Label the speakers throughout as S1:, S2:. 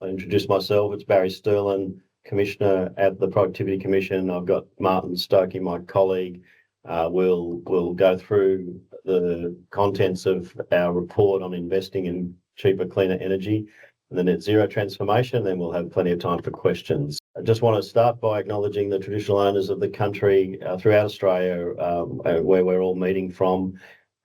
S1: I introduce myself. It's Barry Sterland, Commissioner at the Productivity Commission. I've got Martin Stokie, my colleague. We'll go through the contents of our report on investing in cheaper, cleaner energy and the net zero transformation. Then we'll have plenty of time for questions. I just want to start by acknowledging the traditional owners of the country throughout Australia, where we're all meeting from,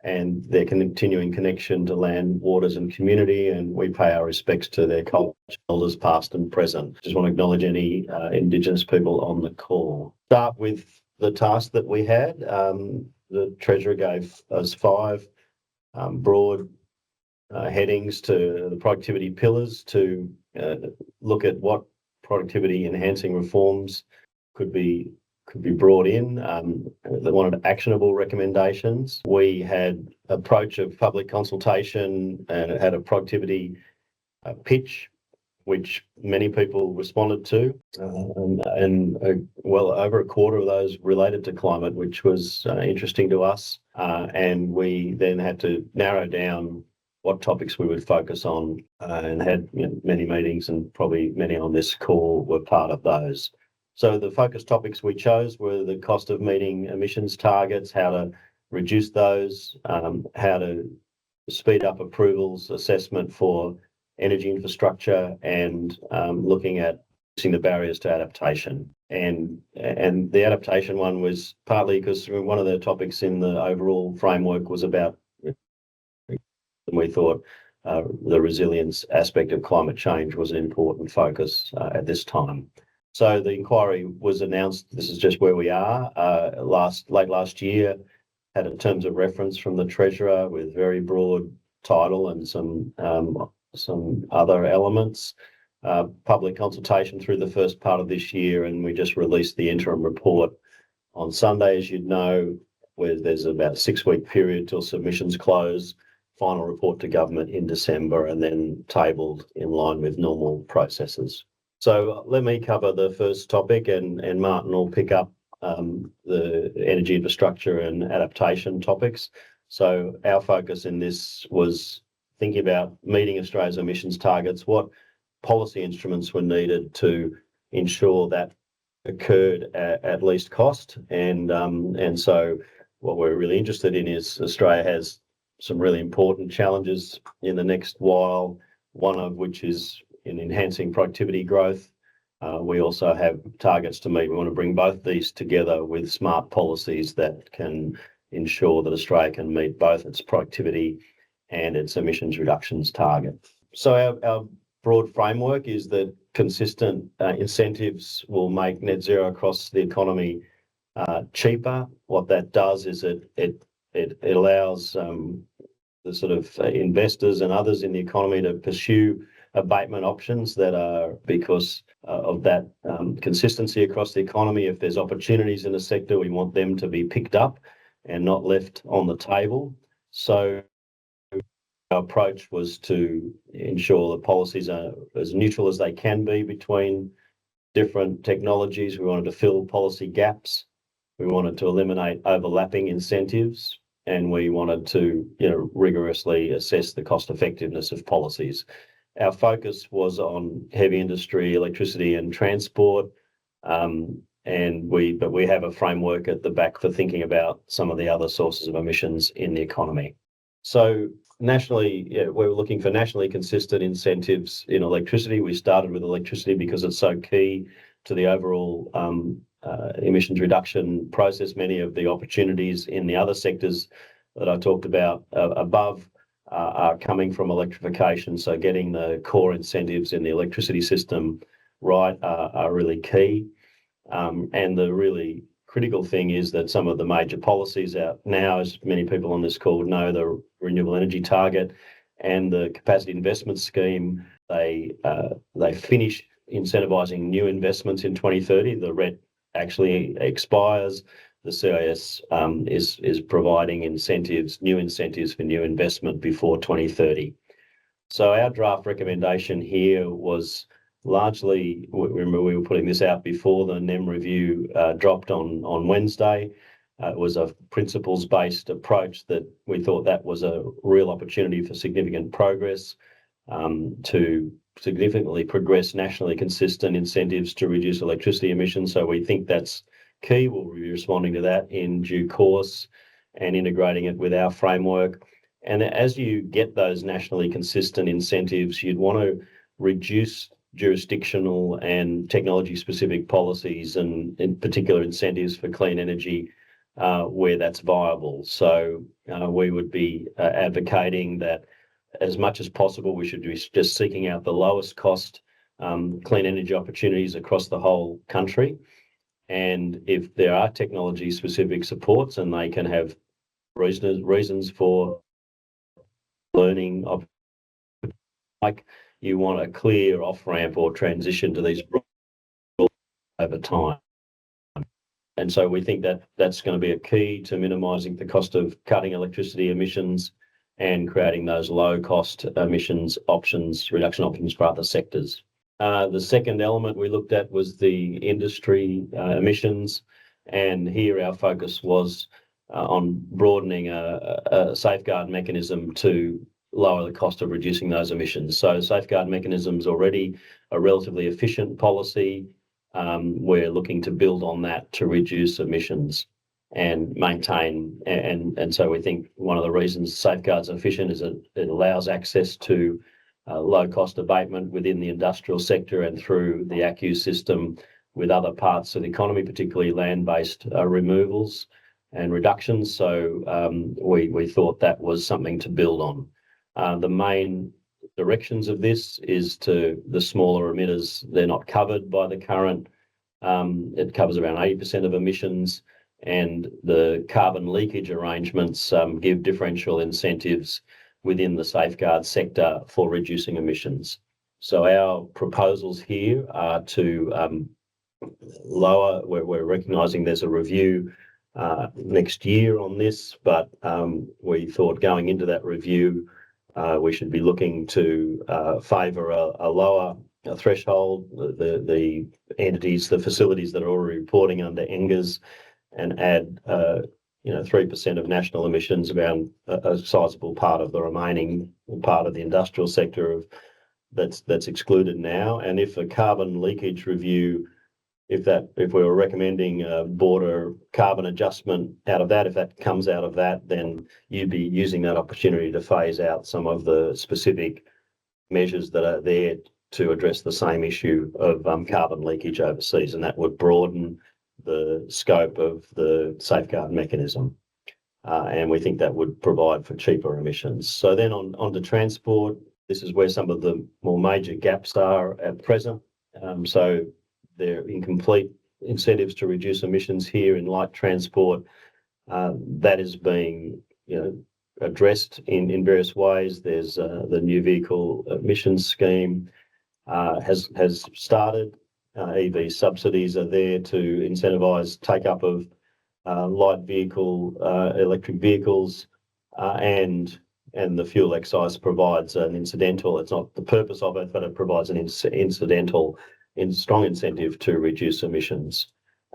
S1: and their continuing connection to land, waters and community, and we pay our respects to their culture, elders past and present. Just want to acknowledge any Indigenous people on the call. Start with the task that we had. The Treasurer gave us 5 broad headings to the productivity pillars to look at what productivity enhancing reforms could be brought in. They wanted actionable recommendations. We had approach of public consultation, and it had a productivity pitch, which many people responded to, and well over a quarter of those related to climate, which was interesting to us. And we then had to narrow down what topics we would focus on, and had many meetings, and probably many on this call were part of those. So the focus topics we chose were the cost of meeting emissions targets, how to reduce those, how to speed up approvals, assessment for energy infrastructure, and looking at reducing the barriers to adaptation. And the adaptation one was partly because one of the topics in the overall framework was about, and we thought the resilience aspect of climate change was an important focus at this time. So the inquiry was announced. This is just where we are. Late last year, had a terms of reference from the Treasurer with very broad title and some other elements. Public consultation through the first part of this year, and we just released the interim report on Sunday, as you'd know, where there's about a 6-week period till submissions close. Final report to government in December, and then tabled in line with normal processes. So let me cover the first topic, and Martin will pick up the energy infrastructure and adaptation topics. So our focus in this was thinking about meeting Australia's emissions targets, what policy instruments were needed to ensure that occurred at least cost. And so what we're really interested in is Australia has some really important challenges in the next while, one of which is in enhancing productivity growth. We also have targets to meet. We want to bring both these together with smart policies that can ensure that Australia can meet both its productivity and its emissions reductions target. So our broad framework is that consistent incentives will make net zero across the economy cheaper. What that does is it allows the sort of investors and others in the economy to pursue abatement options that are because of that consistency across the economy. If there's opportunities in the sector, we want them to be picked up and not left on the table. So our approach was to ensure the policies are as neutral as they can be between different technologies. We wanted to fill policy gaps. We wanted to eliminate overlapping incentives, and we wanted to rigorously assess the cost effectiveness of policies. Our focus was on heavy industry, electricity and transport, but we have a framework at the back for thinking about some of the other sources of emissions in the economy. So nationally, we're looking for nationally consistent incentives in electricity. We started with electricity because it's so key to the overall emissions reduction process. Many of the opportunities in the other sectors that I talked about above are coming from electrification. So getting the core incentives in the electricity system right are really key. And the really critical thing is that some of the major policies out now, as many people on this call know, the renewable energy target and the capacity investment scheme, they finish incentivising new investments in 2030. The RET actually expires. The CIS is providing incentives, new incentives for new investment before 2030. So our draft recommendation here was largely, remember we were putting this out before the NEM review dropped on Wednesday. It was a principles-based approach that we thought that was a real opportunity for significant progress to significantly progress nationally consistent incentives to reduce electricity emissions. So we think that's key. We'll be responding to that in due course and integrating it with our framework. And as you get those nationally consistent incentives, you'd want to reduce jurisdictional and technology-specific policies, and in particular incentives for clean energy where that's viable. So we would be advocating that as much as possible, we should be just seeking out the lowest cost clean energy opportunities across the whole country. And if there are technology-specific supports and they can have reasons for learning of, like, you want a clear off-ramp or transition to these over time. And so we think that that's going to be a key to minimising the cost of cutting electricity emissions and creating those low-cost emissions options, reduction options for other sectors. The second element we looked at was the industry emissions, and here our focus was on broadening a safeguard mechanism to lower the cost of reducing those emissions. So safeguard mechanisms already a relatively efficient policy. We're looking to build on that to reduce emissions and maintain. And so we think one of the reasons safeguards are efficient is it allows access to low cost abatement within the industrial sector and through the ACCU system with other parts of the economy, particularly land-based removals and reductions. So we thought that was something to build on. The main directions of this is to the smaller emitters. They're not covered by the current. It covers around 80% of emissions, and the carbon leakage arrangements give differential incentives within the safeguard sector for reducing emissions. So our proposals here are to lower. We're recognising there's a review next year on this, but we thought going into that review we should be looking to favour a lower threshold. The entities, the facilities that are already reporting under NGERS, and add 3% of national emissions, around a sizable part of the remaining part of the industrial sector that's excluded now. And if a carbon leakage review, if we were recommending a border carbon adjustment out of that, if that comes out of that, then you'd be using that opportunity to phase out some of the specific measures that are there to address the same issue of carbon leakage overseas, and that would broaden the scope of the safeguard mechanism. And we think that would provide for cheaper emissions. So then on to transport, this is where some of the more major gaps are at present. So they're incomplete incentives to reduce emissions here in light transport. That is being addressed in various ways. There's the new vehicle emissions scheme has started. EV subsidies are there to incentivise take-up of light vehicle electric vehicles, and the fuel excise provides an incidental. It's not the purpose of it, but it provides an incidental strong incentive to reduce emissions.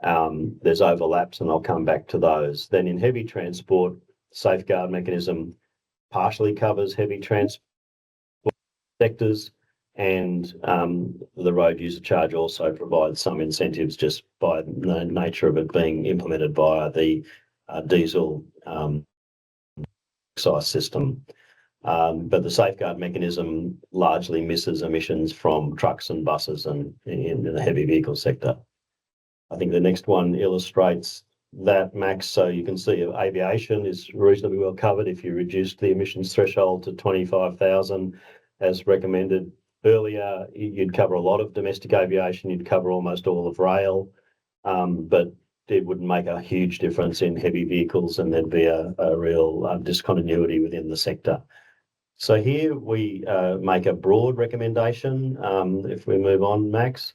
S1: There's overlaps, and I'll come back to those. Then in heavy transport, safeguard mechanism partially covers heavy transport sectors, and the road user charge also provides some incentives just by the nature of it being implemented via the diesel excise system. But the safeguard mechanism largely misses emissions from trucks and buses and in the heavy vehicle sector. I think the next one illustrates that, Max. So you can see aviation is reasonably well covered if you reduced the emissions threshold to 25,000 as recommended earlier. You'd cover a lot of domestic aviation, you'd cover almost all of rail, but it wouldn't make a huge difference in heavy vehicles, and there'd be a real discontinuity within the sector. So here we make a broad recommendation, if we move on, Max,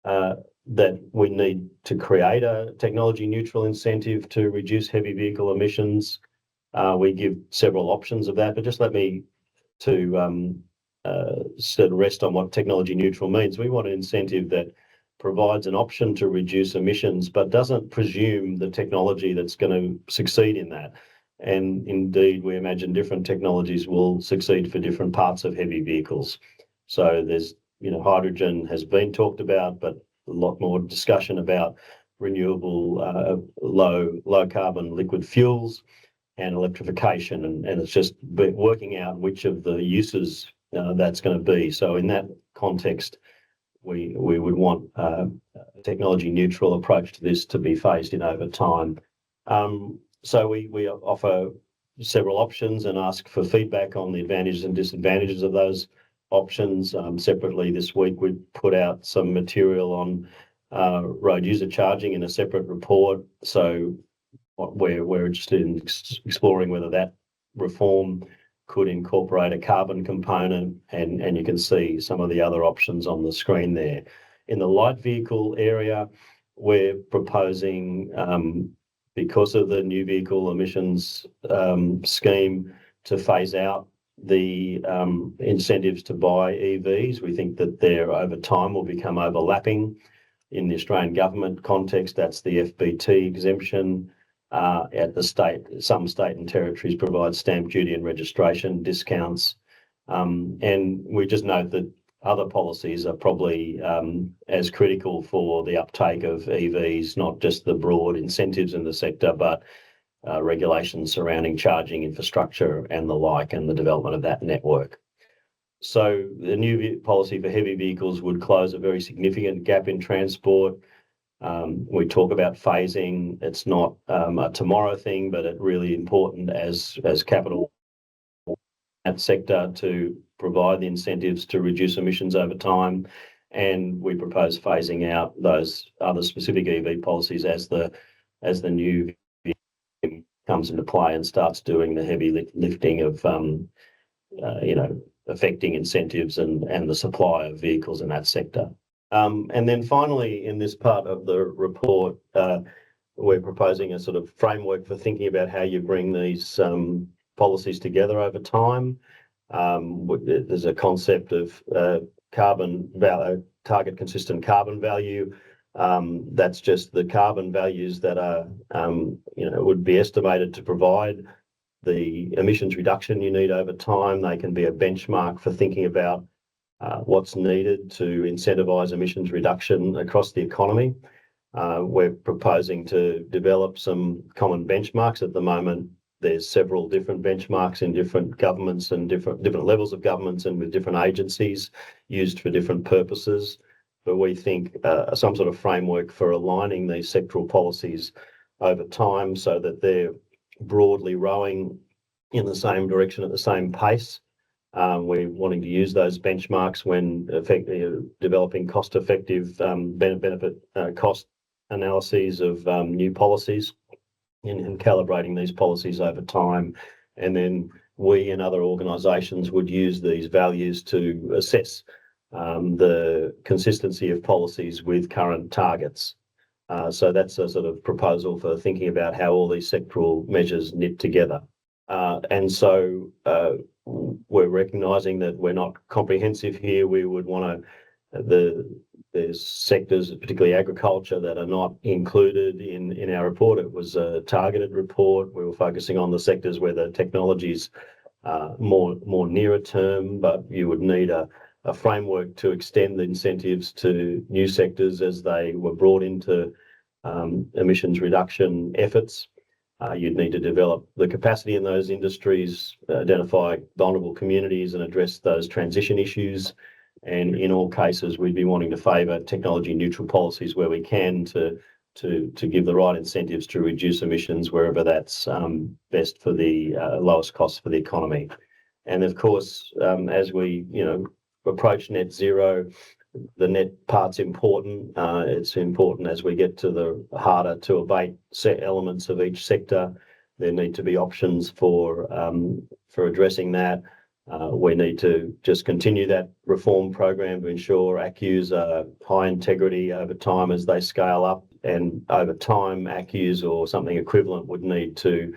S1: that we need to create a technology neutral incentive to reduce heavy vehicle emissions. We give several options of that, but just let me sort of rest on what technology neutral means. We want an incentive that provides an option to reduce emissions, but doesn't presume the technology that's going to succeed in that. And indeed, we imagine different technologies will succeed for different parts of heavy vehicles. So there's, hydrogen has been talked about, but a lot more discussion about renewable, low carbon liquid fuels and electrification, and it's just working out which of the uses that's going to be. So in that context, we would want a technology neutral approach to this to be phased in over time. So we offer several options and ask for feedback on the advantages and disadvantages of those options. Separately this week, we put out some material on road user charging in a separate report. So we're interested in exploring whether that reform could incorporate a carbon component, and you can see some of the other options on the screen there. In the light vehicle area, we're proposing, because of the new vehicle emissions scheme, to phase out the incentives to buy EVs. We think that there over time will become overlapping. In the Australian government context, that's the FBT exemption. At the state, some state and territories provide stamp duty and registration discounts. And we just note that other policies are probably as critical for the uptake of EVs, not just the broad incentives in the sector, but regulations surrounding charging infrastructure and the like, and the development of that network. So the new policy for heavy vehicles would close a very significant gap in transport. We talk about phasing. It's not a tomorrow thing, but it's really important as capital that sector to provide the incentives to reduce emissions over time. And we propose phasing out those other specific EV policies as the new comes into play and starts doing the heavy lifting of affecting incentives and the supply of vehicles in that sector. And then finally, in this part of the report, we're proposing a sort of framework for thinking about how you bring these policies together over time. There's a concept of target consistent carbon value. That's just the carbon values that are, would be estimated to provide the emissions reduction you need over time. They can be a benchmark for thinking about what's needed to incentivise emissions reduction across the economy. We're proposing to develop some common benchmarks. At the moment, there's several different benchmarks in different governments and different levels of governments and with different agencies used for different purposes. But we think some sort of framework for aligning these sectoral policies over time so that they're broadly rowing in the same direction at the same pace. We're wanting to use those benchmarks when developing cost-effective benefit cost analyses of new policies and calibrating these policies over time. And then we and other organisations would use these values to assess the consistency of policies with current targets. So that's a sort of proposal for thinking about how all these sectoral measures knit together. And so we're recognising that we're not comprehensive here. We would want there's sectors, particularly agriculture, that are not included in our report. It was a targeted report. We were focusing on the sectors where the technology's more nearer term, but you would need a framework to extend the incentives to new sectors as they were brought into emissions reduction efforts. You'd need to develop the capacity in those industries, identify vulnerable communities and address those transition issues. And in all cases, we'd be wanting to favour technology neutral policies where we can to give the right incentives to reduce emissions wherever that's best for the lowest cost for the economy. And of course, as we approach net zero, the net part's important. It's important as we get to the harder to abate elements of each sector. There need to be options for addressing that. We need to just continue that reform program to ensure ACCUs are high integrity over time as they scale up, and over time ACCUs or something equivalent would need to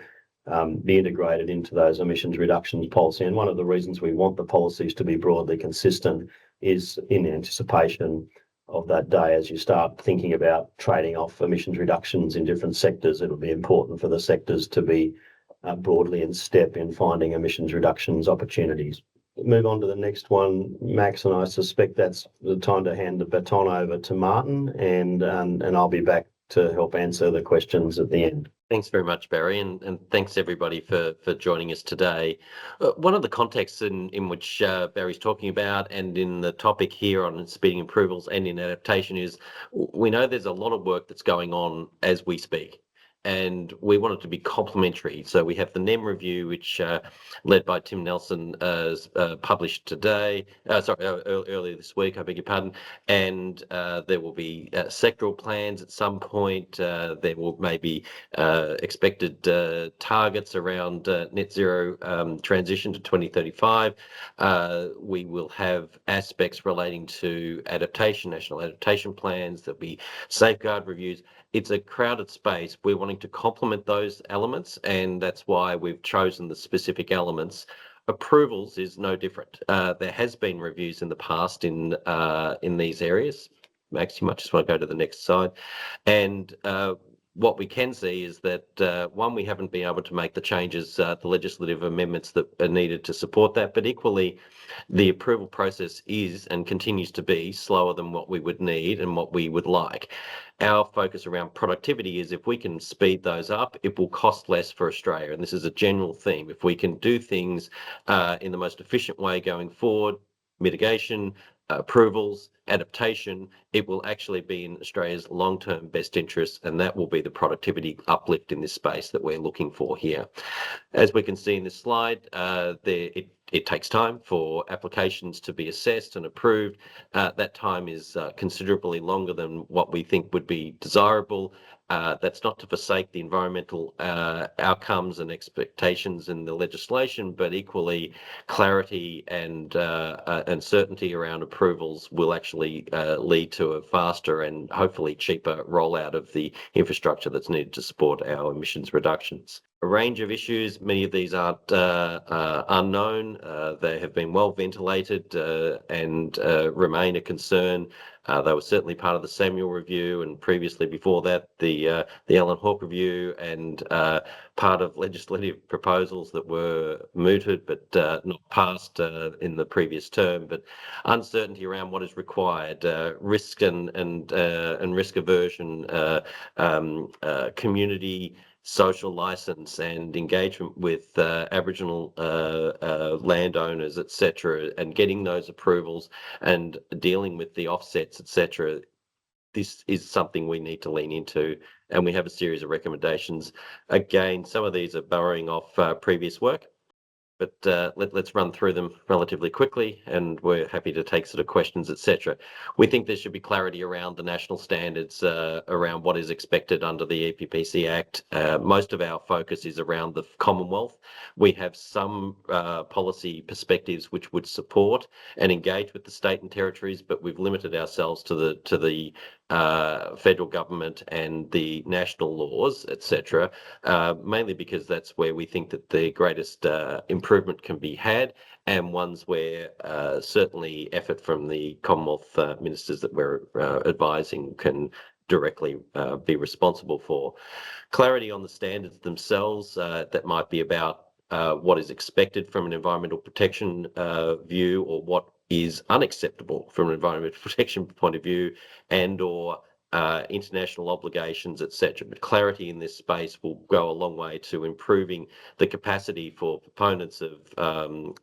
S1: be integrated into those emissions reductions policy. And one of the reasons we want the policies to be broadly consistent is in anticipation of that day. As you start thinking about trading off emissions reductions in different sectors, it'll be important for the sectors to be broadly in step in finding emissions reductions opportunities. move on to the next one, Max, and I suspect that's the time to hand the baton over to Martin, and I'll be back to help answer the questions at the end.
S2: Thanks very much, Barry, and thanks everybody for joining us today. One of the contexts in which Barry's talking about, and in the topic here on speeding approvals and in adaptation, is we know there's a lot of work that's going on as we speak, and we want it to be complementary. So we have the NEM review, which led by Tim Nelson, published today, earlier this week, I beg your pardon, and there will be sectoral plans at some point. There will maybe expected targets around net zero transition to 2035. We will have aspects relating to adaptation, national adaptation plans. There'll be safeguard reviews. It's a crowded space. We're wanting to complement those elements, and that's why we've chosen the specific elements. Approvals is no different. There has been reviews in the past in these areas. Max, you might just want to go to the next slide. And what we can see is that, one, we haven't been able to make the changes, the legislative amendments that are needed to support that, but equally, the approval process is and continues to be slower than what we would need and what we would like. Our focus around productivity is if we can speed those up, it will cost less for Australia. And this is a general theme. If we can do things in the most efficient way going forward, mitigation, approvals, adaptation, it will actually be in Australia's long-term best interest, and that will be the productivity uplift in this space that we're looking for here. As we can see in this slide, it takes time for applications to be assessed and approved. That time is considerably longer than what we think would be desirable. That's not to forsake the environmental outcomes and expectations in the legislation, but equally clarity and certainty around approvals will actually lead to a faster and hopefully cheaper rollout of the infrastructure that's needed to support our emissions reductions. A range of issues, many of these aren't unknown. They have been well ventilated and remain a concern. They were certainly part of the Samuel review, and previously before that, the Alan Hawke review, and part of legislative proposals that were mooted but not passed in the previous term. But uncertainty around what is required, risk and risk aversion, community social license and engagement with Aboriginal landowners, etc., and getting those approvals and dealing with the offsets, etc. This is something we need to lean into, and we have a series of recommendations. Again, some of these are borrowing off previous work, but let's run through them relatively quickly, and we're happy to take sort of questions, etc. We think there should be clarity around the national standards, around what is expected under the EPPC Act. Most of our focus is around the Commonwealth. We have some policy perspectives which would support and engage with the state and territories, but we've limited ourselves to the federal government and the national laws, etc., mainly because that's where we think that the greatest improvement can be had, and ones where certainly effort from the Commonwealth ministers that we're advising can directly be responsible for. Clarity on the standards themselves, that might be about what is expected from an environmental protection view, or what is unacceptable from an environmental protection point of view, and or international obligations, etc. But clarity in this space will go a long way to improving the capacity for proponents of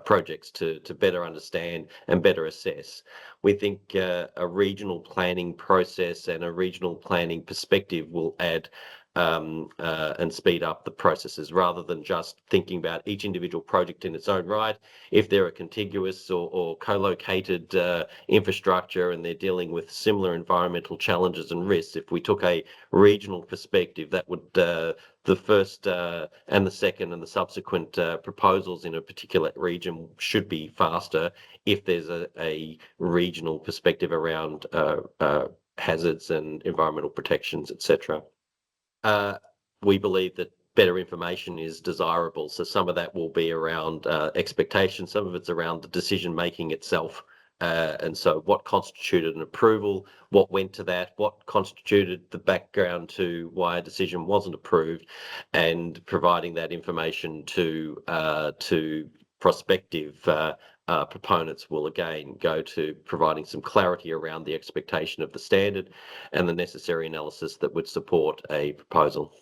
S2: projects to better understand and better assess. We think a regional planning process and a regional planning perspective will add and speed up the processes, rather than just thinking about each individual project in its own right. If they're a contiguous or co-located infrastructure and they're dealing with similar environmental challenges and risks, if we took a regional perspective, that would the first and the second and the subsequent proposals in a particular region should be faster if there's a regional perspective around hazards and environmental protections, etc. We believe that better information is desirable. So some of that will be around expectations, some of it's around the decision making itself. And so what constituted an approval, what went to that, what constituted the background to why a decision wasn't approved, and providing that information to prospective proponents will again go to providing some clarity around the expectation of the standard and the necessary analysis that would support a proposal.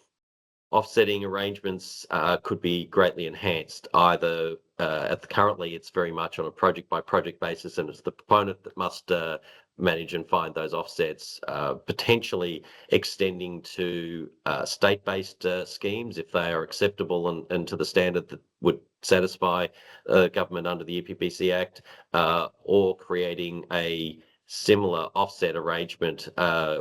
S2: Offsetting arrangements could be greatly enhanced. Either currently it's very much on a project by project basis, and it's the proponent that must manage and find those offsets, potentially extending to state-based schemes if they are acceptable and to the standard that would satisfy government under the EPBC Act, or creating a similar offset arrangement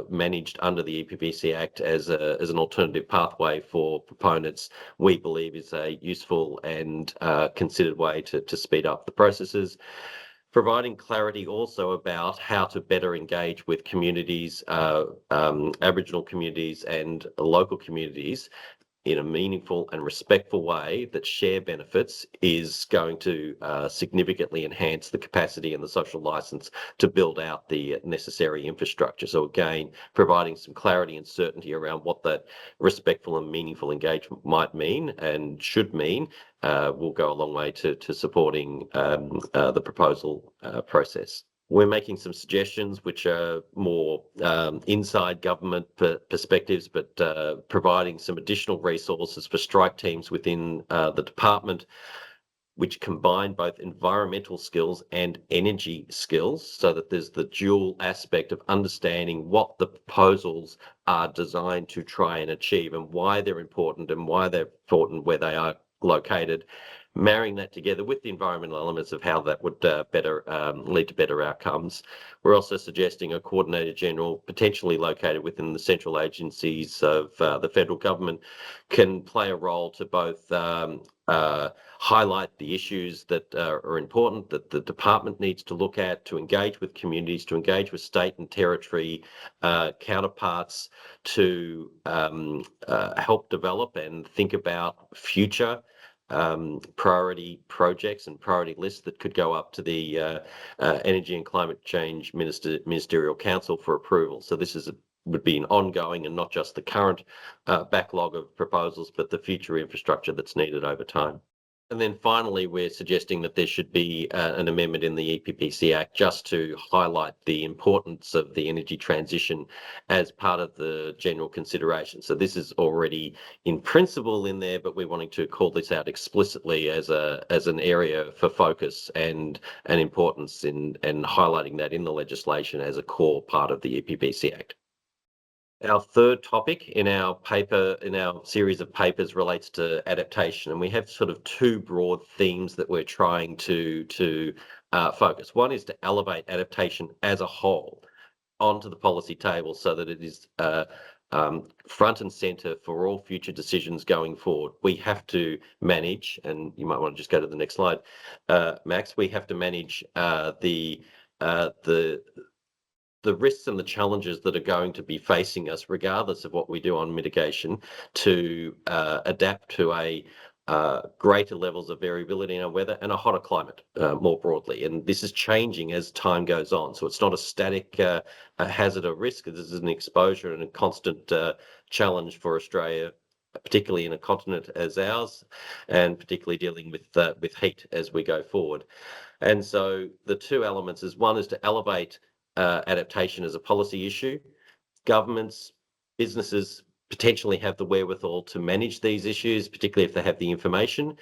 S2: managed under the EPBC Act as an alternative pathway for proponents, we believe is a useful and considered way to speed up the processes. Providing clarity also about how to better engage with communities, Aboriginal communities and local communities in a meaningful and respectful way that share benefits is going to significantly enhance the capacity and the social license to build out the necessary infrastructure. So again, providing some clarity and certainty around what that respectful and meaningful engagement might mean and should mean will go a long way to supporting the proposal process. We're making some suggestions which are more inside government perspectives, but providing some additional resources for strike teams within the department, which combine both environmental skills and energy skills, so that there's the dual aspect of understanding what the proposals are designed to try and achieve and why they're important where they are located, marrying that together with the environmental elements of how that would better lead to better outcomes. We're also suggesting a coordinator general, potentially located within the central agencies of the federal government, can play a role to both highlight the issues that are important that the department needs to look at, to engage with communities, to engage with state and territory counterparts, to help develop and think about future priority projects and priority lists that could go up to the Energy and Climate Change Ministerial Council for approval. So this would be an ongoing and not just the current backlog of proposals, but the future infrastructure that's needed over time. And then finally, we're suggesting that there should be an amendment in the EPBC Act just to highlight the importance of the energy transition as part of the general consideration. So this is already in principle in there, but we're wanting to call this out explicitly as an area for focus and importance and highlighting that in the legislation as a core part of the EPBC Act. Our third topic in our series of papers relates to adaptation, and we have sort of two broad themes that we're trying to focus. One is to elevate adaptation as a whole onto the policy table so that it is front and centre for all future decisions going forward. We have to manage, and you might want to just go to the next slide, Max. We have to manage the risks and the challenges that are going to be facing us, regardless of what we do on mitigation, to adapt to a greater levels of variability in our weather and a hotter climate more broadly. And this is changing as time goes on. So it's not a static hazard or risk. This is an exposure and a constant challenge for Australia, particularly in a continent as ours, and particularly dealing with heat as we go forward. And so the two elements is, one is to elevate adaptation as a policy issue. Governments, businesses potentially have the wherewithal to manage these issues, particularly if they have the information.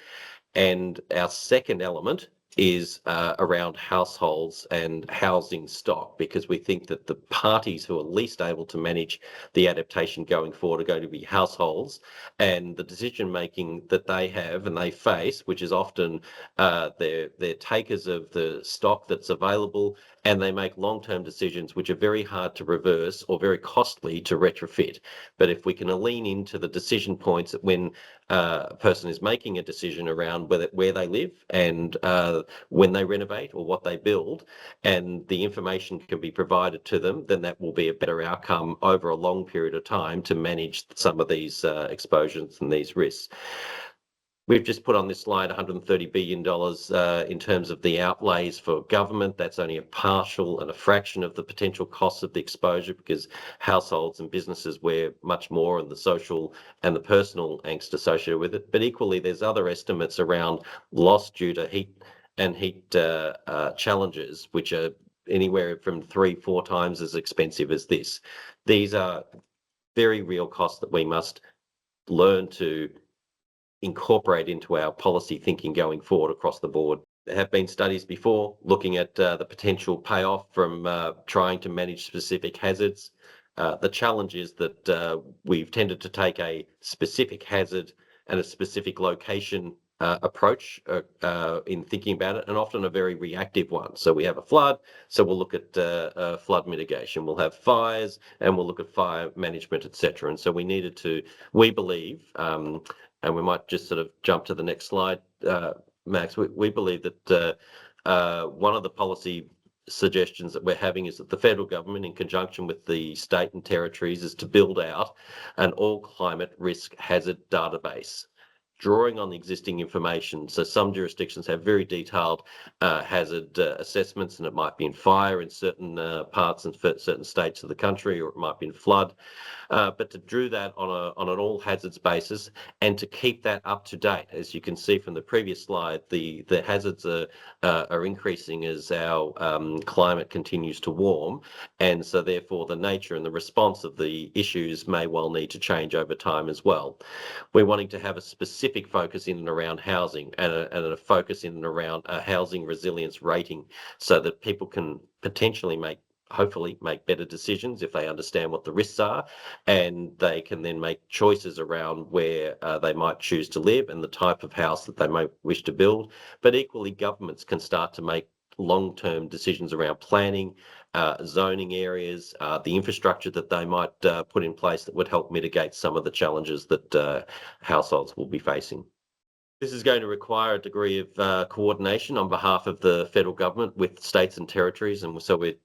S2: And our second element is around households and housing stock, because we think that the parties who are least able to manage the adaptation going forward are going to be households, and the decision making that they have and they face, which is often they're takers of the stock that's available, and they make long-term decisions which are very hard to reverse or very costly to retrofit. But if we can lean into the decision points when a person is making a decision around where they live and when they renovate or what they build, and the information can be provided to them, then that will be a better outcome over a long period of time to manage some of these exposures and these risks. We've just put on this slide $130 billion in terms of the outlays for government. That's only a partial and a fraction of the potential costs of the exposure, because households and businesses wear much more, and the social and the personal angst associated with it. But equally, there's other estimates around loss due to heat challenges, which are anywhere from 3-4 times as expensive as this. These are very real costs that we must learn to incorporate into our policy thinking going forward across the board. There have been studies before looking at the potential payoff from trying to manage specific hazards. The challenge is that we've tended to take a specific hazard and a specific location approach in thinking about it, and often a very reactive one. So we have a flood, so we'll look at flood mitigation. We'll have fires, and we'll look at fire management, etc. And so we needed to, we believe, and we might just sort of jump to the next slide, Max. We believe that one of the policy suggestions that we're having is that the federal government, in conjunction with the state and territories, is to build out an all climate risk hazard database, drawing on the existing information. So some jurisdictions have very detailed hazard assessments, and it might be in fire in certain parts and certain states of the country, or it might be in flood. But to do that on an all hazards basis, and to keep that up to date. As you can see from the previous slide, the hazards are increasing as our climate continues to warm, and so therefore the nature and the response of the issues may well need to change over time as well. We're wanting to have a specific focus in and around housing, and a focus in and around a housing resilience rating, so that people can potentially hopefully make better decisions if they understand what the risks are, and they can then make choices around where they might choose to live and the type of house that they might wish to build. But equally, governments can start to make long-term decisions around planning, zoning areas, the infrastructure that they might put in place that would help mitigate some of the challenges that households will be facing. This is going to require a degree of coordination on behalf of the federal government with states and territories, and so we're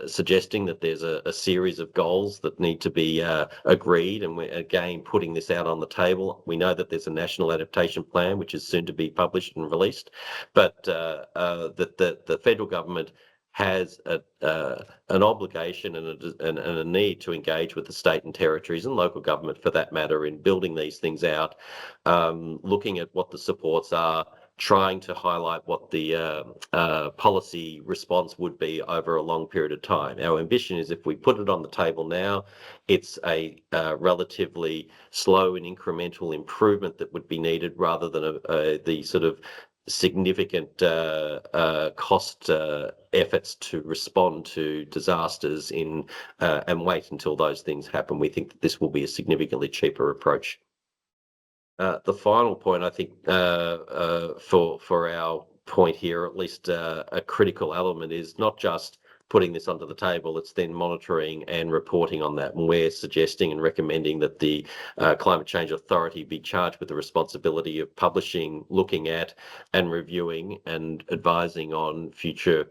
S2: suggesting that there's a series of goals that need to be agreed, and we're again putting this out on the table. We know that there's a national adaptation plan which is soon to be published and released, but that the federal government has an obligation and a need to engage with the state and territories and local government, for that matter, in building these things out, looking at what the supports are, trying to highlight what the policy response would be over a long period of time. Our ambition is, if we put it on the table now, it's a relatively slow and incremental improvement that would be needed, rather than the sort of significant cost efforts to respond to disasters and wait until those things happen. We think that this will be a significantly cheaper approach. The final point, I think, for our point here, at least a critical element, is not just putting this onto the table, it's then monitoring and reporting on that. And we're suggesting and recommending that the Climate Change Authority be charged with the responsibility of publishing, looking at and reviewing and advising on future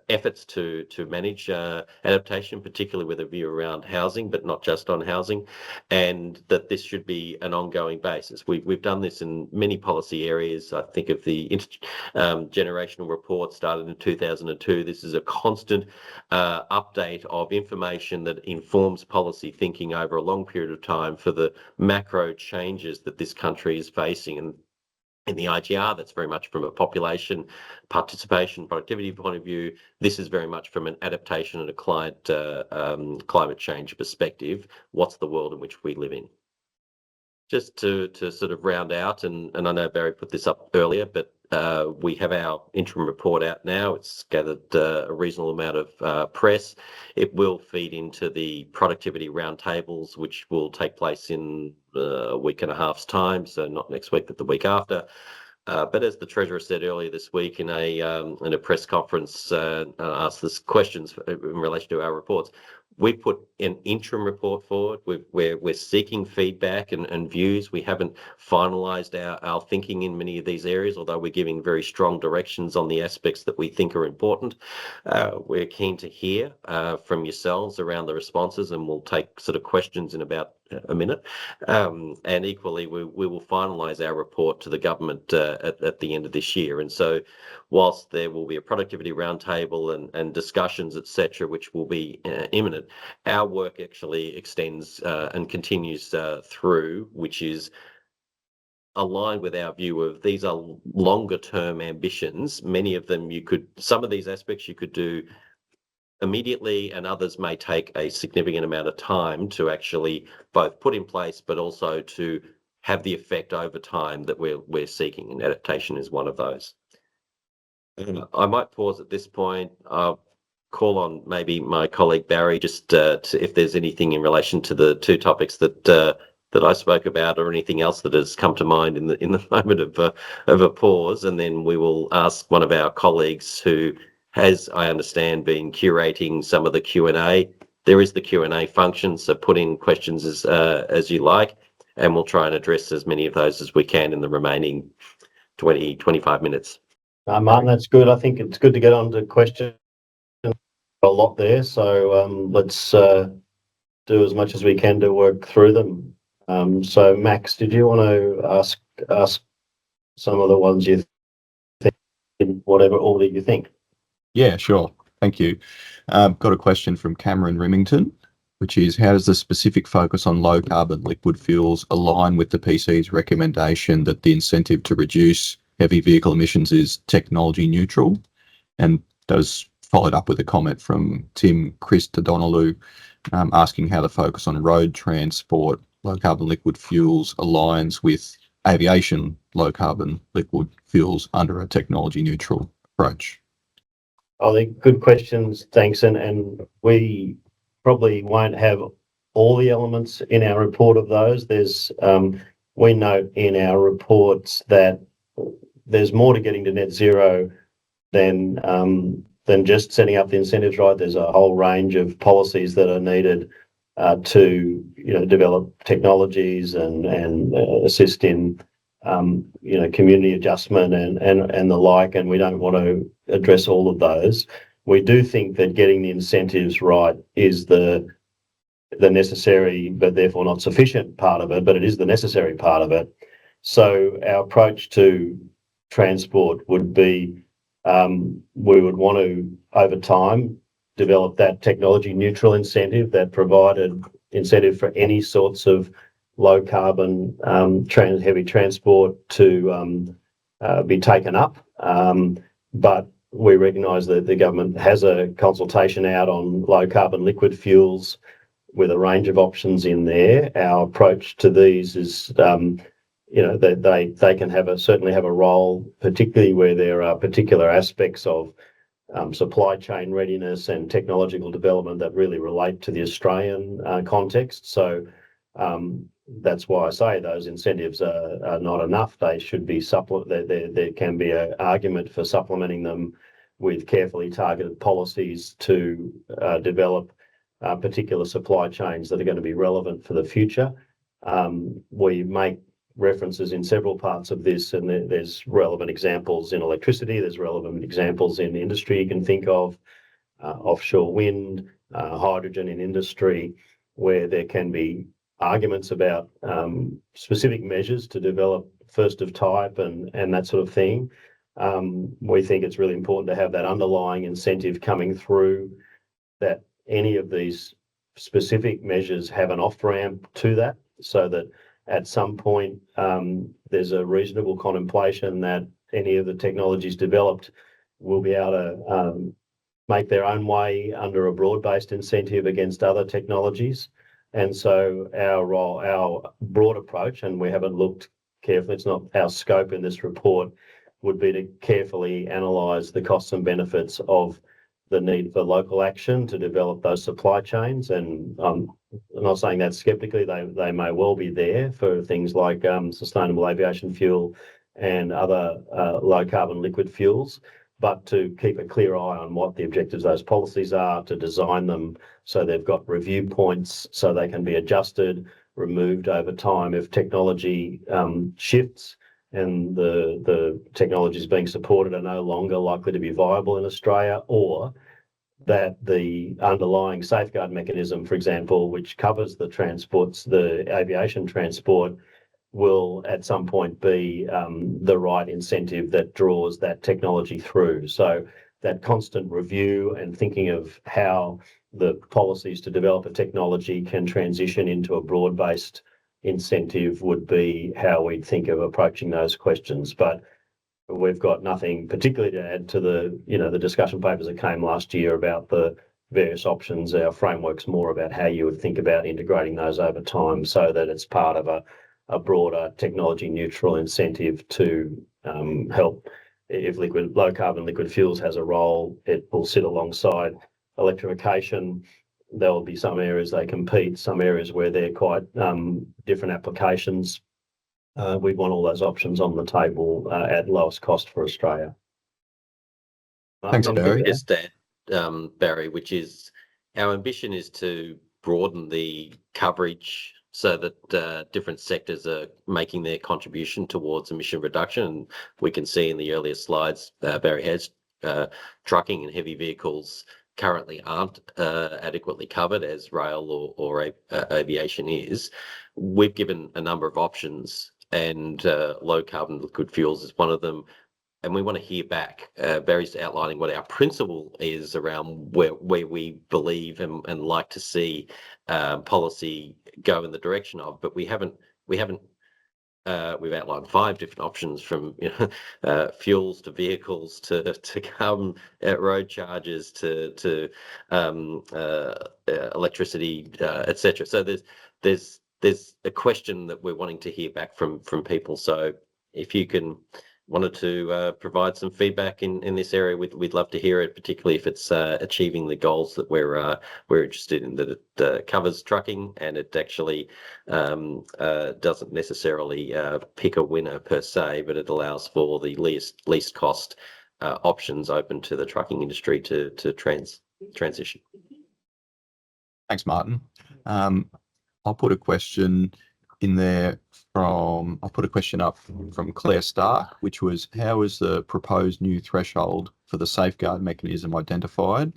S2: efforts to manage adaptation, particularly with a view around housing, but not just on housing, and that this should be an ongoing basis. We've done this in many policy areas. I think of the intergenerational report started in 2002. This is a constant update of information that informs policy thinking over a long period of time for the macro changes that this country is facing. And in the IGR, that's very much from a population, participation, productivity point of view. This is very much from an adaptation and a climate change perspective. What's the world in which we live in? Just to sort of round out, and I know Barry put this up earlier, but we have our interim report out now. It's gathered a reasonable amount of press. It will feed into the productivity roundtables, which will take place in a week and a half's time, so not next week, but the week after. But as the Treasurer said earlier this week in a press conference, asked us questions in relation to our reports, we put an interim report forward. We're seeking feedback and views. We haven't finalised our thinking in many of these areas, although we're giving very strong directions on the aspects that we think are important. We're keen to hear from yourselves around the responses, and we'll take sort of questions in about a minute. And equally, we will finalise our report to the government at the end of this year. And so, whilst there will be a productivity roundtable and discussions, etc., which will be imminent, our work actually extends and continues through, which is aligned with our view of these are longer term ambitions. Many of them some of these aspects you could do immediately, and others may take a significant amount of time to actually both put in place, but also to have the effect over time that we're seeking, and adaptation is one of those. I might pause at this point. I'll call on maybe my colleague Barry just if there's anything in relation to the two topics that I spoke about, or anything else that has come to mind in the moment of a pause, and then we will ask one of our colleagues who has, I understand, been curating some of the Q&A. There is the Q&A function, so put in questions as you like, and we'll try and address as many of those as we can in the remaining 25 minutes.
S1: Martin, that's good. I think it's good to get on to questions. A lot there, so let's do as much as we can to work through them. So Max, did you want to ask some of the ones you think in whatever order you think?
S3: Yeah, sure. Thank you. Got a question from Cameron Remington, which is, how does the specific focus on low carbon liquid fuels align with the PC's recommendation that the incentive to reduce heavy vehicle emissions is technology neutral? And does followed up with a comment from Tim Christodonoulou asking how the focus on road transport low carbon liquid fuels aligns with aviation low carbon liquid fuels under a technology neutral approach.
S1: I think good questions, thanks. And we probably won't have all the elements in our report of those. There's we note in our reports that there's more to getting to net zero than just setting up the incentives right. There's a whole range of policies that are needed to develop technologies and assist in community adjustment and the like, and we don't want to address all of those. We do think that getting the incentives right is the necessary but therefore not sufficient part of it, but it is the necessary part of it. So our approach to transport would be we would want to, over time, develop that technology neutral incentive that provided incentive for any sorts of low carbon heavy transport to be taken up. But we recognise that the government has a consultation out on low carbon liquid fuels with a range of options in there. Our approach to these is that they can certainly have a role, particularly where there are particular aspects of supply chain readiness and technological development that really relate to the Australian context. So that's why I say those incentives are not enough. They should be there can be an argument for supplementing them with carefully targeted policies to develop particular supply chains that are going to be relevant for the future. We make references in several parts of this, and there's relevant examples in electricity, there's relevant examples in industry you can think of, offshore wind, hydrogen in industry, where there can be arguments about specific measures to develop first of type and that sort of thing. We think it's really important to have that underlying incentive coming through, that any of these specific measures have an off-ramp to that, so that at some point there's a reasonable contemplation that any of the technologies developed will be able to make their own way under a broad-based incentive against other technologies. And so our broad approach, and we haven't looked carefully, it's not our scope in this report, would be to carefully analyse the costs and benefits of the need for local action to develop those supply chains. And I'm not saying that skeptically, they may well be there for things like sustainable aviation fuel and other low carbon liquid fuels, but to keep a clear eye on what the objectives of those policies are, to design them so they've got review points so they can be adjusted, removed over time if technology shifts and the technologies being supported are no longer likely to be viable in Australia, or that the underlying safeguard mechanism, for example, which covers the transports, the aviation transport, will at some point be the right incentive that draws that technology through. So that constant review and thinking of how the policies to develop a technology can transition into a broad-based incentive would be how we'd think of approaching those questions. But we've got nothing particularly to add to the discussion papers that came last year about the various options. Our framework's more about how you would think about integrating those over time so that it's part of a broader technology neutral incentive to help. If low carbon liquid fuels has a role, it will sit alongside electrification. There will be some areas they compete, some areas where they're quite different applications. We want all those options on the table at lowest cost for Australia.
S3: Thanks, Barry.
S2: Just that, Barry, which is our ambition is to broaden the coverage so that different sectors are making their contribution towards emission reduction. We can see in the earlier slides, Barry has trucking and heavy vehicles currently aren't adequately covered as rail or aviation is. We've given a number of options, and low carbon liquid fuels is one of them. And we want to hear back. Barry's outlining what our principle is around where we believe and like to see policy go in the direction of. But we've outlined 5 different options, from fuels to vehicles to carbon road charges to electricity, etc. So there's a question that we're wanting to hear back from people. So if you wanted to provide some feedback in this area, we'd love to hear it, particularly if it's achieving the goals that we're interested in, that it covers trucking and it actually doesn't necessarily pick a winner per se, but it allows for the least cost options open to the trucking industry to transition.
S3: Thanks, Martin. I'll put a question in there I'll put a question up from Claire Stark, which was, how is the proposed new threshold for the safeguard mechanism identified?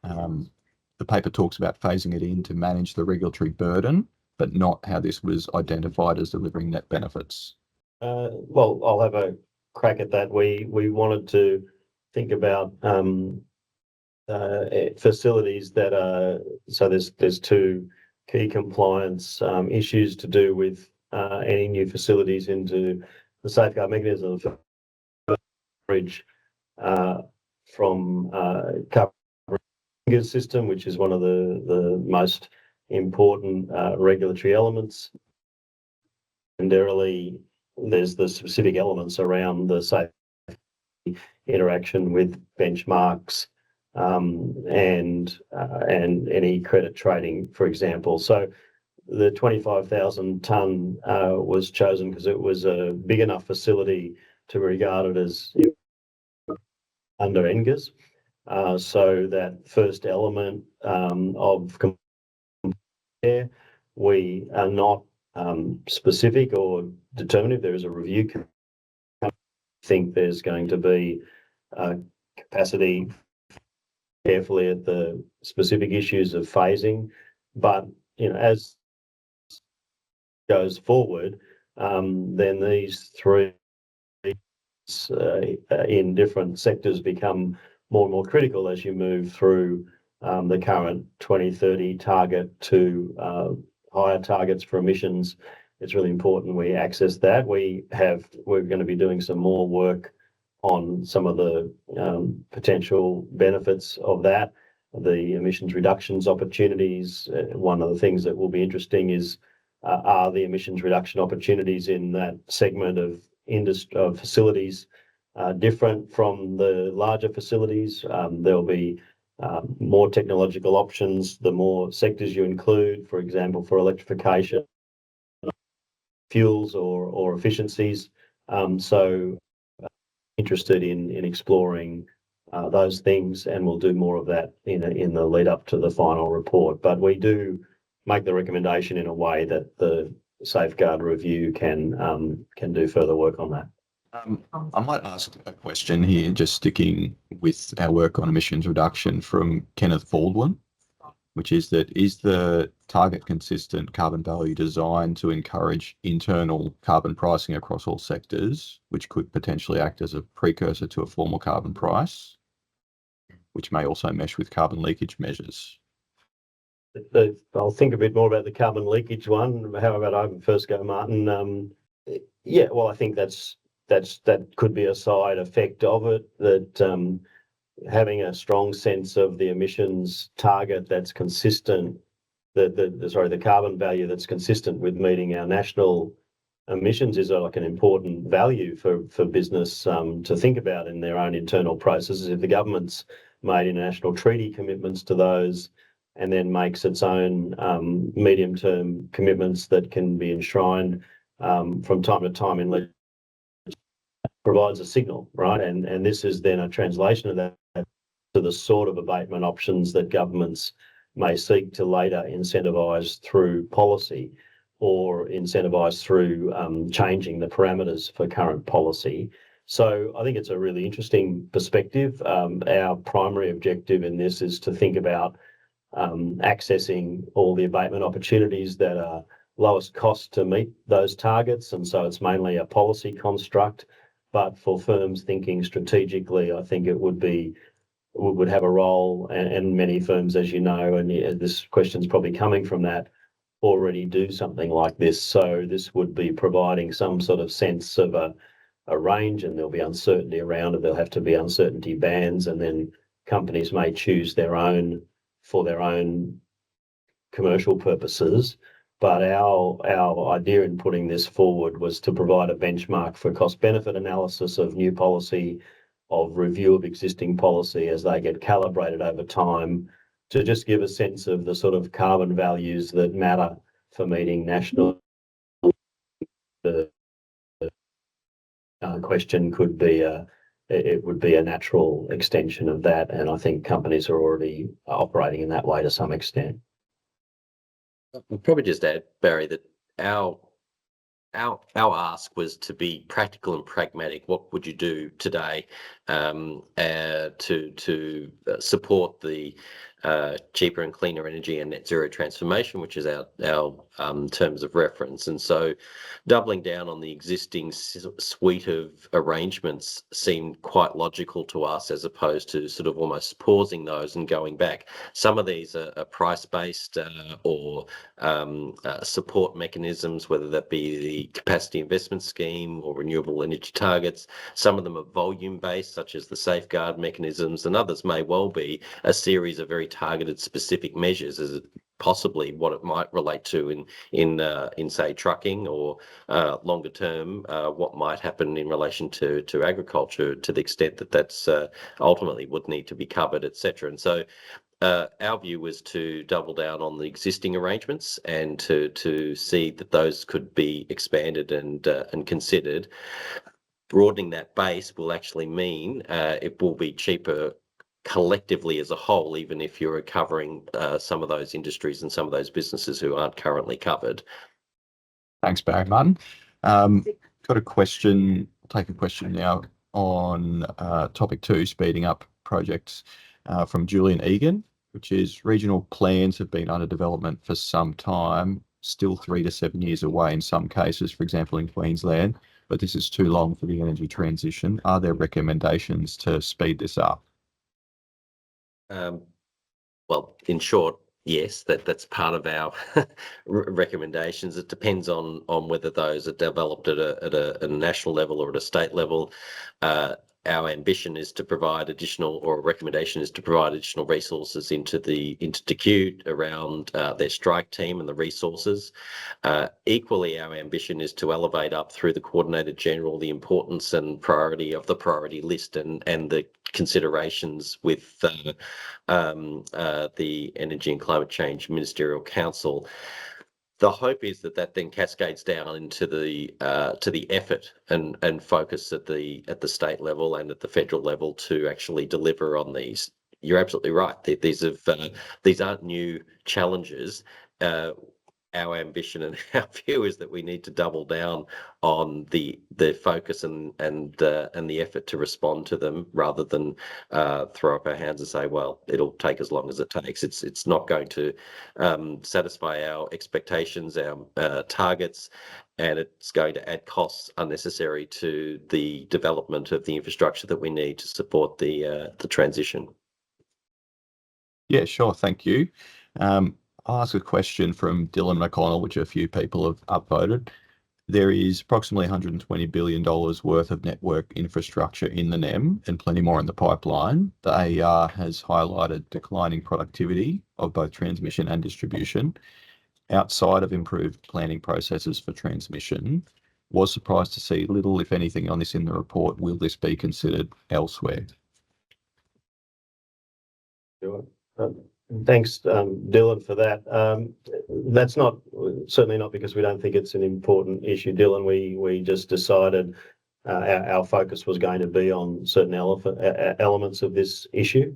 S3: The paper talks about phasing it in to manage the regulatory burden, but not how this was identified as delivering net benefits.
S1: Well, I'll have a crack at that. We wanted to think about facilities that are, so there's 2 key compliance issues to do with any new facilities into the safeguard mechanism. Coverage from coverage system, which is one of the most important regulatory elements. Secondarily, there's the specific elements around the safety interaction with benchmarks and any credit trading, for example. So the 25,000 tonne was chosen because it was a big enough facility to be regarded as under NGAS. So that first element of compare, we are not specific or determinative. There is a review. I think there's going to be capacity carefully at the specific issues of phasing, but as goes forward, then these 3 in different sectors become more and more critical as you move through the current 2030 target to higher targets for emissions. It's really important we access that. We're going to be doing some more work on some of the potential benefits of that, the emissions reductions opportunities. One of the things that will be interesting is are the emissions reduction opportunities in that segment of facilities different from the larger facilities. There'll be more technological options the more sectors you include, for example, for electrification, fuels or efficiencies. So interested in exploring those things, and we'll do more of that in the lead up to the final report. But we do make the recommendation in a way that the safeguard review can do further work on that.
S3: I might ask a question here, just sticking with our work on emissions reduction from Kenneth Baldwin, which is that is the target consistent carbon value designed to encourage internal carbon pricing across all sectors, which could potentially act as a precursor to a formal carbon price, which may also mesh with carbon leakage measures?
S1: I'll think a bit more about the carbon leakage one. How about I first go, Martin? Yeah, well, I think that could be a side effect of it, that having a strong sense of the emissions target that's consistent, the carbon value that's consistent with meeting our national emissions is like an important value for business to think about in their own internal processes. If the government's made international treaty commitments to those and then makes its own medium-term commitments that can be enshrined from time to time in legislation, provides a signal, right? And this is then a translation of that to the sort of abatement options that governments may seek to later incentivise through policy or incentivise through changing the parameters for current policy. So I think it's a really interesting perspective. Our primary objective in this is to think about accessing all the abatement opportunities that are lowest cost to meet those targets. And so it's mainly a policy construct. But for firms thinking strategically, I think it would have a role, and many firms, as you know, and this question's probably coming from that, already do something like this. So this would be providing some sort of sense of a range, and there'll be uncertainty around it. There'll have to be uncertainty bands, and then companies may choose their own for their own commercial purposes. But our idea in putting this forward was to provide a benchmark for cost benefit analysis of new policy, of review of existing policy as they get calibrated over time, to just give a sense of the sort of carbon values that matter for meeting national. The question could be it would be a natural extension of that, and I think companies are already operating in that way to some extent.
S2: I'll probably just add, Barry, that our ask was to be practical and pragmatic. What would you do today to support the cheaper and cleaner energy and net zero transformation, which is our terms of reference? And so doubling down on the existing suite of arrangements seemed quite logical to us, as opposed to sort of almost pausing those and going back. Some of these are price-based or support mechanisms, whether that be the capacity investment scheme or renewable energy targets. Some of them are volume-based, such as the safeguard mechanisms, and others may well be a series of very targeted specific measures, as possibly what it might relate to in say trucking, or longer term what might happen in relation to agriculture, to the extent that that's ultimately would need to be covered, etc. And so our view was to double down on the existing arrangements and to see that those could be expanded and considered. Broadening that base will actually mean it will be cheaper collectively as a whole, even if you're covering some of those industries and some of those businesses who aren't currently covered.
S3: Thanks, Barry. Martin. Got a question. I'll take a question now on topic 2, speeding up projects, from Julian Egan, which is regional plans have been under development for some time, still 3 to 7 years away in some cases, for example, in Queensland, but this is too long for the energy transition. Are there recommendations to speed this up?
S2: Well, in short, yes, that's part of our recommendations. It depends on whether those are developed at a national level or at a state level. Our ambition is to provide additional, or recommendation is to provide additional resources into DQ around their strike team and the resources. Equally, our ambition is to elevate up through the Coordinator General the importance and priority of the priority list and the considerations with the Energy and Climate Change Ministerial Council. The hope is that then cascades down into the effort and focus at the state level and at the federal level to actually deliver on these. You're absolutely right. These aren't new challenges. our ambition and our view is that we need to double down on the focus and the effort to respond to them, rather than throw up our hands and say, well, it'll take as long as it takes. It's not going to satisfy our expectations, our targets, and it's going to add costs unnecessary to the development of the infrastructure that we need to support the transition.
S3: Yeah, sure. Thank you. I'll ask a question from Dylan McConnell, which a few people have upvoted. There is approximately $120 billion worth of network infrastructure in the NEM and plenty more in the pipeline. The AER has highlighted declining productivity of both transmission and distribution. Outside of improved planning processes for transmission, was surprised to see little, if anything, on this in the report. Will this be considered elsewhere?
S1: Sure. Thanks, Dylan, for that. That's certainly not because we don't think it's an important issue, Dylan. We just decided our focus was going to be on certain elements of this issue.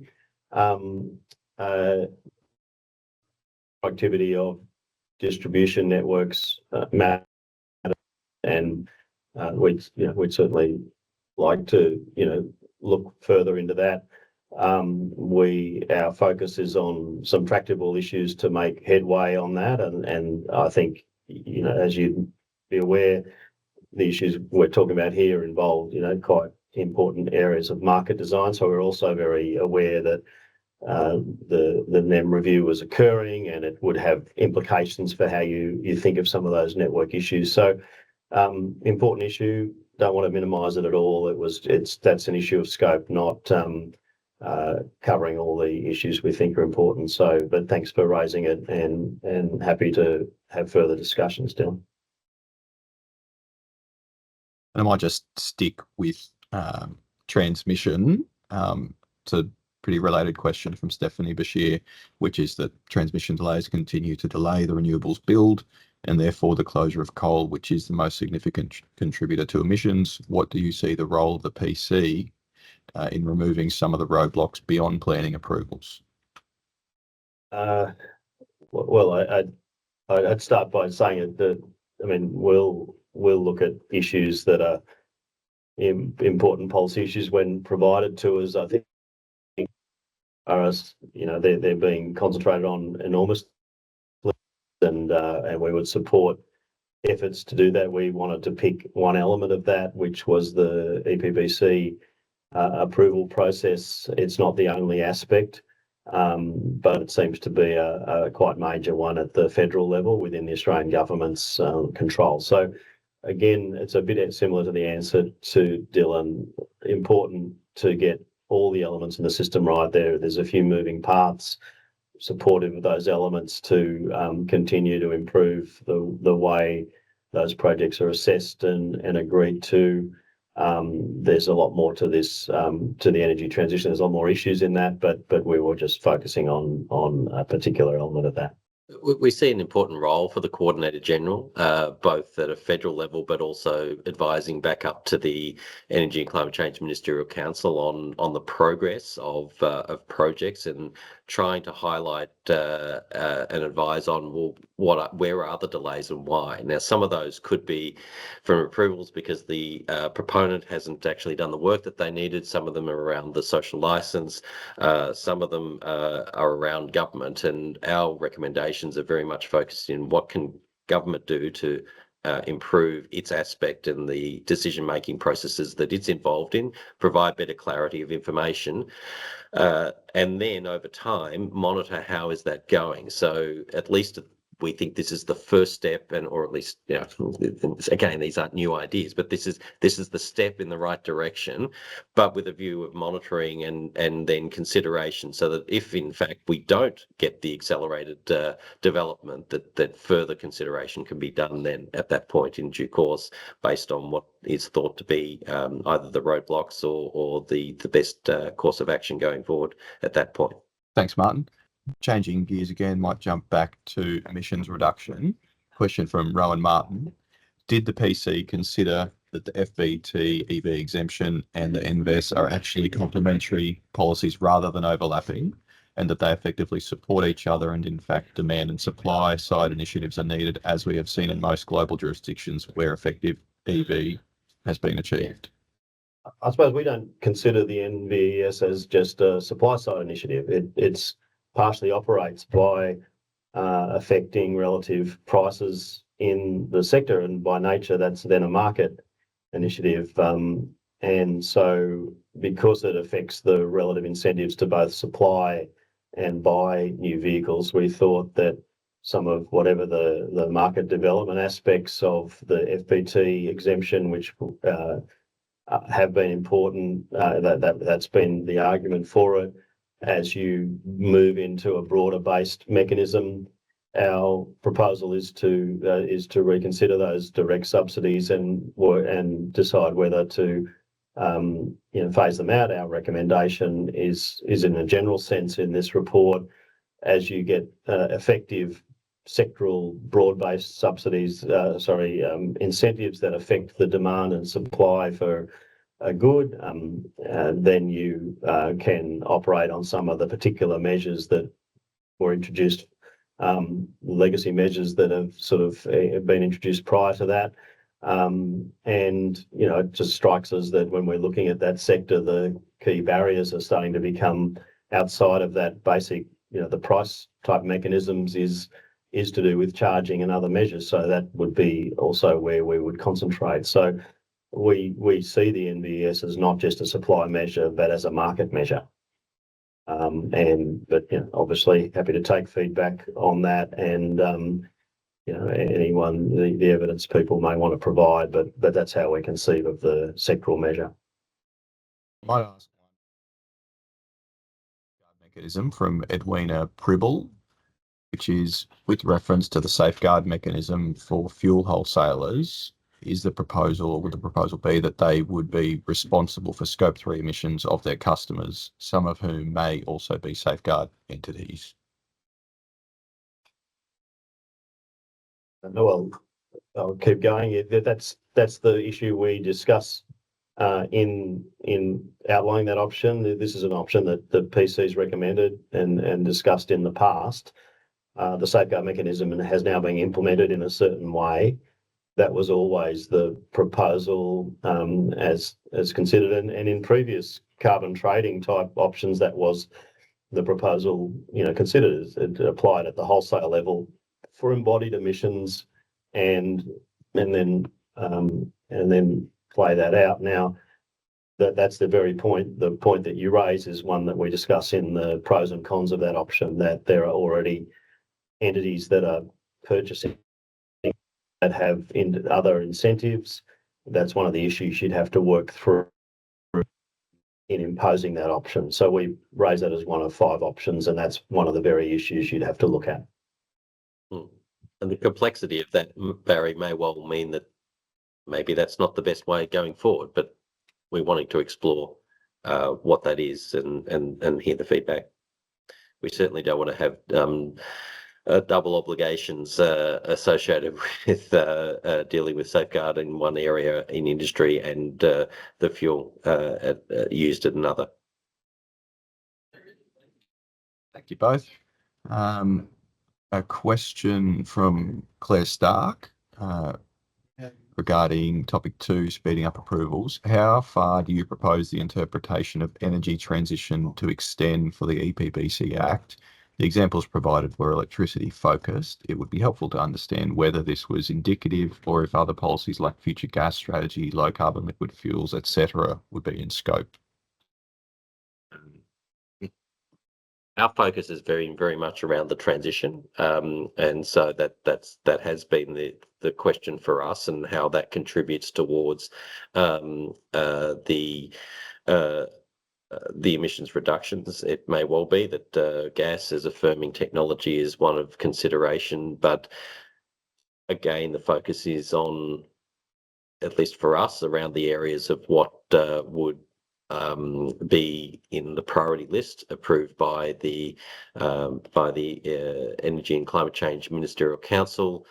S1: Activity of distribution networks matter, and we'd certainly like to look further into that. Our focus is on some tractable issues to make headway on that, and I think as you'd be aware, the issues we're talking about here involve quite important areas of market design. So we're also very aware that the NEM review was occurring, and it would have implications for how you think of some of those network issues. So important issue. Don't want to minimise it at all. That's an issue of scope, not covering all the issues we think are important. So, but thanks for raising it, and happy to have further discussions, Dylan.
S3: And I might just stick with transmission. It's a pretty related question from Stephanie Bashir, which is that transmission delays continue to delay the renewables build, and therefore the closure of coal, which is the most significant contributor to emissions. What do you see the role of the PC in removing some of the roadblocks beyond planning approvals?
S1: Well, I'd start by saying that we'll look at issues that are important policy issues when provided to us. I think they're being concentrated on enormously, and we would support efforts to do that. We wanted to pick one element of that, which was the EPBC approval process. It's not the only aspect, but it seems to be a quite major one at the federal level within the Australian government's control. So again, it's a bit similar to the answer to Dylan. Important to get all the elements in the system right. There's a few moving parts, supportive of those elements to continue to improve the way those projects are assessed and agreed to. There's a lot more to this, to the energy transition. There's a lot more issues in that, but we were just focusing on a particular element of that.
S2: We see an important role for the Coordinator General, both at a federal level, but also advising back up to the Energy and Climate Change Ministerial Council on the progress of projects, and trying to highlight and advise on where are the delays and why. Now, some of those could be from approvals because the proponent hasn't actually done the work that they needed. Some of them are around the social licence. Some of them are around government, and our recommendations are very much focused in what can government do to improve its aspect and the decision-making processes that it's involved in, provide better clarity of information, and then over time monitor how is that going. So at least we think this is the first step, or at least, again, these aren't new ideas, but this is the step in the right direction, but with a view of monitoring and then consideration, so that if in fact we don't get the accelerated development, that further consideration can be done then at that point in due course, based on what is thought to be either the roadblocks or the best course of action going forward at that point.
S3: Thanks, Martin. Changing gears again, might jump back to emissions reduction. Question from Rowan Martin. Did the PC consider that the FBT EV exemption and the NVES are actually complementary policies rather than overlapping? and that they effectively support each other, and in fact demand and supply side initiatives are needed, as we have seen in most global jurisdictions where effective EV has been achieved.
S1: I suppose we don't consider the NVES as just a supply side initiative. It's partially operates by affecting relative prices in the sector, and by nature that's then a market initiative. And so because it affects the relative incentives to both supply and buy new vehicles, we thought that some of whatever the market development aspects of the FBT exemption, which have been important, that's been the argument for it. As you move into a broader based mechanism, our proposal is to reconsider those direct subsidies and decide whether to phase them out. Our recommendation is in a general sense in this report, as you get effective sectoral broad-based subsidies, incentives that affect the demand and supply for a good, then you can operate on some of the particular measures that were introduced, legacy measures that have sort of been introduced prior to that. And, it just strikes us that when we're looking at that sector, the key barriers are starting to become outside of that basic, the price type mechanisms is to do with charging and other measures. So that would be also where we would concentrate. So we see the NVES as not just a supply measure, but as a market measure. But obviously happy to take feedback on that, and anyone, the evidence people may want to provide, but that's how we conceive of the sectoral measure.
S3: Might ask one mechanism from Edwina Pribble, which is with reference to the safeguard mechanism for fuel wholesalers. Is the proposal, or would the proposal be that they would be responsible for Scope 3 emissions of their customers, some of whom may also be safeguard entities?
S1: Well, I'll keep going. That's the issue we discuss in outlining that option. This is an option that the PC's recommended and discussed in the past. The safeguard mechanism has now been implemented in a certain way. That was always the proposal as considered, and in previous carbon trading type options, that was the proposal considered. It applied at the wholesale level for embodied emissions, and then play that out. Now that's the very point. The point that you raise is one that we discuss in the pros and cons of that option, that there are already entities that are purchasing that have other incentives. That's one of the issues you'd have to work through in imposing that option. So we raise that as one of 5 options, and that's one of the very issues you'd have to look at.
S2: And the complexity of that, Barry, may well mean that maybe that's not the best way going forward, but we're wanting to explore what that is and hear the feedback. We certainly don't want to have double obligations associated with dealing with safeguard in one area in industry and the fuel used in another.
S3: Thank you both. A question from Claire Stark regarding topic 2, speeding up approvals. How far do you propose the interpretation of energy transition to extend for the EPBC Act? The examples provided were electricity focused. It would be helpful to understand whether this was indicative or if other policies like future gas strategy, low carbon liquid fuels, etc., would be in scope.
S2: Our focus is very, very much around the transition, and so that has been the question for us, and how that contributes towards the emissions reductions. It may well be that gas as a firming technology is one of consideration, but again, the focus is on, at least for us, around the areas of what would be in the priority list approved by the Energy and Climate Change Ministerial Council,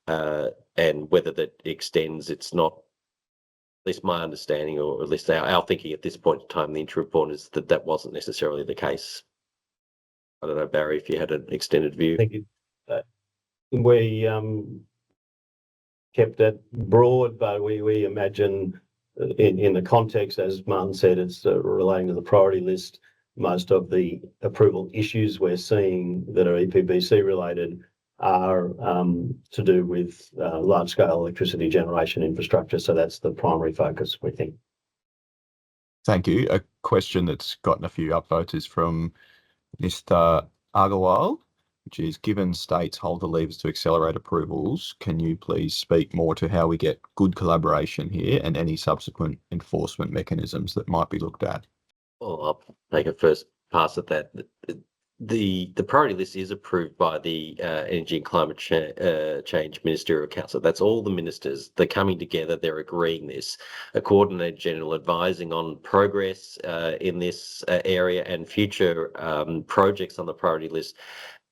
S2: and whether that extends. It's not, at least my understanding, or at least our thinking at this point in time, the interim report, is that wasn't necessarily the case. I don't know, Barry, if you had an extended view.
S1: I think we kept that broad, but we imagine in the context, as Martin said, it's relating to the priority list. Most of the approval issues we're seeing that are EPBC related are to do with large-scale electricity generation infrastructure. So that's the primary focus, we think.
S3: Thank you. A question that's gotten a few upvotes is from Mr. Agarwal, which is, given states hold the levers to accelerate approvals, can you please speak more to how we get good collaboration here and any subsequent enforcement mechanisms that might be looked at?
S2: Well, I'll take a first pass at that. The priority list is approved by the Energy and Climate Change Ministerial Council. That's all the ministers. They're coming together. They're agreeing this. A coordinated general advising on progress in this area and future projects on the priority list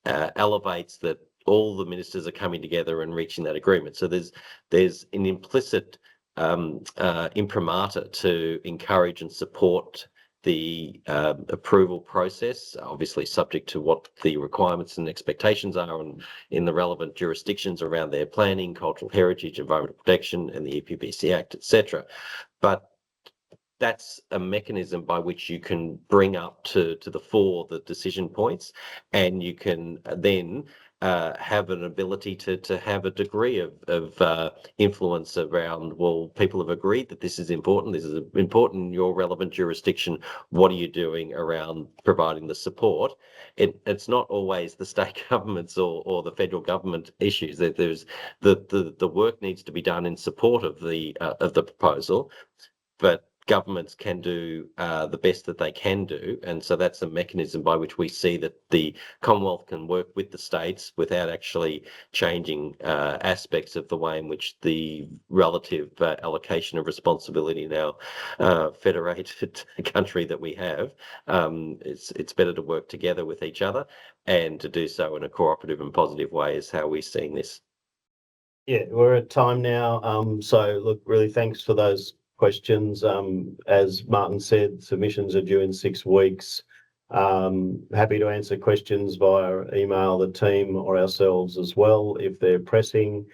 S2: elevates that all the ministers are coming together and reaching that agreement. So there's an implicit imprimatur to encourage and support the approval process, obviously subject to what the requirements and expectations are in the relevant jurisdictions around their planning, cultural heritage, environmental protection, and the EPBC Act, etc. But that's a mechanism by which you can bring up to the fore the decision points, and you can then have an ability to have a degree of influence around, well, people have agreed that this is important in your relevant jurisdiction. What are you doing around providing the support? It's not always the state governments or the federal government issues. There's the work needs to be done in support of the proposal, but governments can do the best that they can do. And so that's a mechanism by which we see that the Commonwealth can work with the states without actually changing aspects of the way in which the relative allocation of responsibility in our federated country that we have. It's better to work together with each other, and to do so in a cooperative and positive way is how we're seeing this.
S1: Yeah, we're at time now. So look, really thanks for those questions. As Martin said, submissions are due in 6 weeks. Happy to answer questions via email, the team or ourselves as well if they're pressing.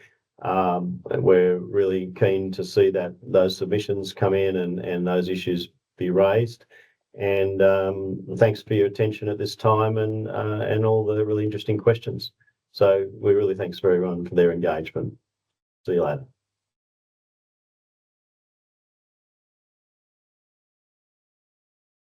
S1: We're really keen to see that those submissions come in and those issues be raised. And thanks for your attention at this time and all the really interesting questions. So we really thanks for everyone for their engagement. See you later.